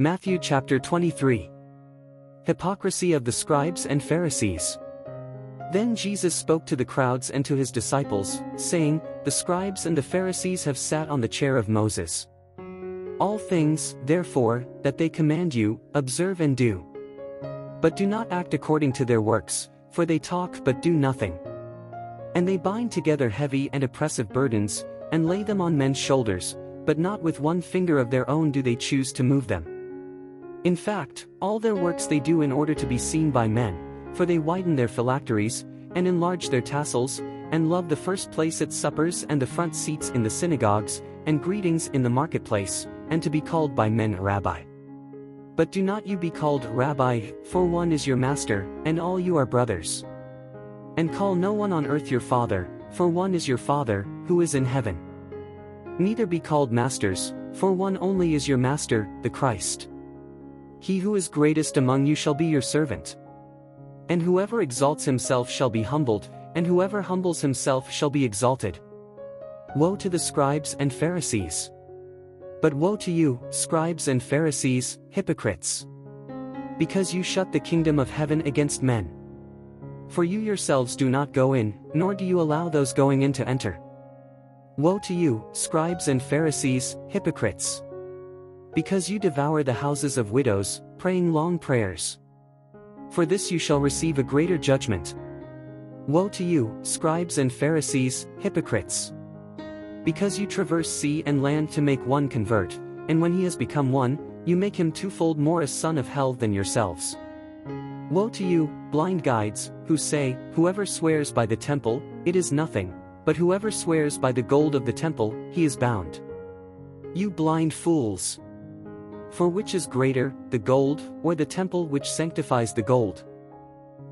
Matthew chapter 23. Hypocrisy of the scribes and Pharisees. Then Jesus spoke to the crowds and to his disciples, saying, The scribes and the Pharisees have sat on the chair of Moses. All things, therefore, that they command you, observe and do. But do not act according to their works, for they talk but do nothing. And they bind together heavy and oppressive burdens, and lay them on men's shoulders, but not with one finger of their own do they choose to move them. In fact, all their works they do in order to be seen by men, for they widen their phylacteries, and enlarge their tassels, and love the first place at suppers and the front seats in the synagogues, and greetings in the marketplace, and to be called by men Rabbi. But do not you be called Rabbi, for one is your master, and all you are brothers. And call no one on earth your father, for one is your Father, who is in heaven. Neither be called masters, for one only is your master, the Christ. He who is greatest among you shall be your servant. And whoever exalts himself shall be humbled, and whoever humbles himself shall be exalted. Woe to the scribes and Pharisees! But woe to you, scribes and Pharisees, hypocrites! Because you shut the kingdom of heaven against men. For you yourselves do not go in, nor do you allow those going in to enter. Woe to you, scribes and Pharisees, hypocrites! Because you devour the houses of widows, praying long prayers. For this you shall receive a greater judgment. Woe to you, scribes and Pharisees, hypocrites! Because you traverse sea and land to make one convert, and when he has become one, you make him twofold more a son of hell than yourselves. Woe to you, blind guides, who say, Whoever swears by the temple, it is nothing, but whoever swears by the gold of the temple, he is bound. You blind fools! For which is greater, the gold, or the temple which sanctifies the gold?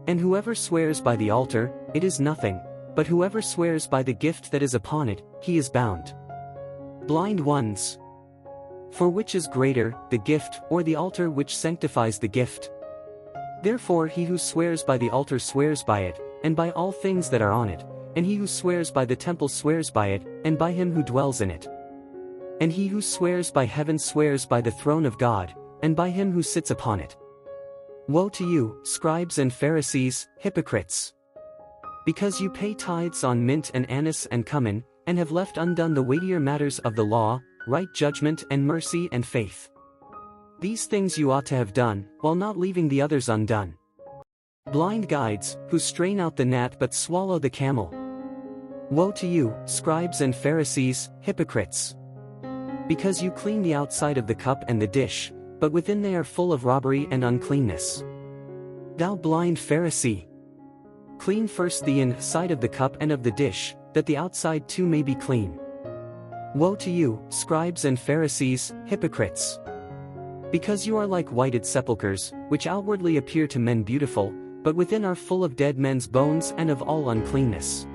And whoever swears by the altar, it is nothing, but whoever swears by the gift that is upon it, he is bound. Blind ones! For which is greater, the gift, or the altar which sanctifies the gift? Therefore he who swears by the altar swears by it, and by all things that are on it, and he who swears by the temple swears by it, and by him who dwells in it. And he who swears by heaven swears by the throne of God, and by him who sits upon it. Woe to you, scribes and Pharisees, hypocrites! Because you pay tithes on mint and anise and cumin, and have left undone the weightier matters of the law, right judgment and mercy and faith. These things you ought to have done, while not leaving the others undone. Blind guides, who strain out the gnat but swallow the camel. Woe to you, scribes and Pharisees, hypocrites! Because you clean the outside of the cup and the dish, but within they are full of robbery and uncleanness. Thou blind Pharisee! Clean first the inside of the cup and of the dish, that the outside too may be clean. Woe to you, scribes and Pharisees, hypocrites! Because you are like whited sepulchres, which outwardly appear to men beautiful, but within are full of dead men's bones and of all uncleanness.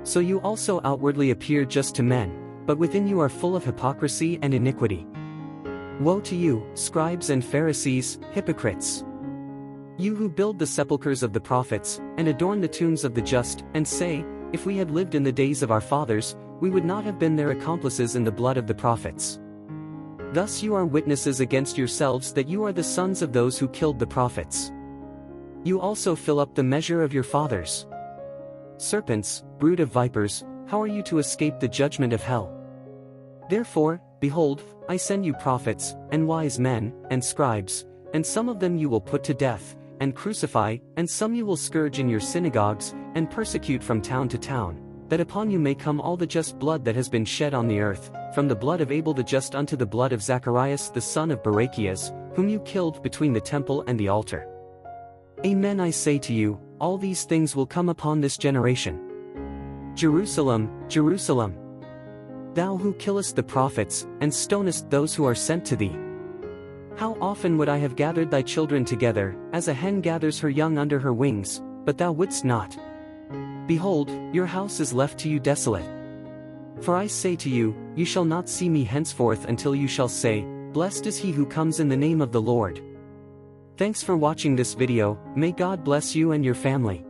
So you also outwardly appear just to men, but within you are full of hypocrisy and iniquity. Woe to you, scribes and Pharisees, hypocrites! You who build the sepulchres of the prophets, and adorn the tombs of the just, and say, If we had lived in the days of our fathers, we would not have been their accomplices in the blood of the prophets. Thus you are witnesses against yourselves that you are the sons of those who killed the prophets. You also fill up the measure of your fathers. Serpents, brood of vipers, how are you to escape the judgment of hell? Therefore, behold, I send you prophets, and wise men, and scribes, and some of them you will put to death, and crucify, and some you will scourge in your synagogues, and persecute from town to town, that upon you may come all the just blood that has been shed on the earth, from the blood of Abel the just unto the blood of Zacharias the son of Barachias, whom you killed between the temple and the altar. Amen, I say to you, all these things will come upon this generation. Jerusalem, Jerusalem! Thou who killest the prophets, and stonest those who are sent to thee! How often would I have gathered thy children together, as a hen gathers her young under her wings, but thou wouldst not. Behold, your house is left to you desolate. For I say to you, you shall not see me henceforth until you shall say, Blessed is he who comes in the name of the Lord. Thanks for watching this video, may God bless you and your family.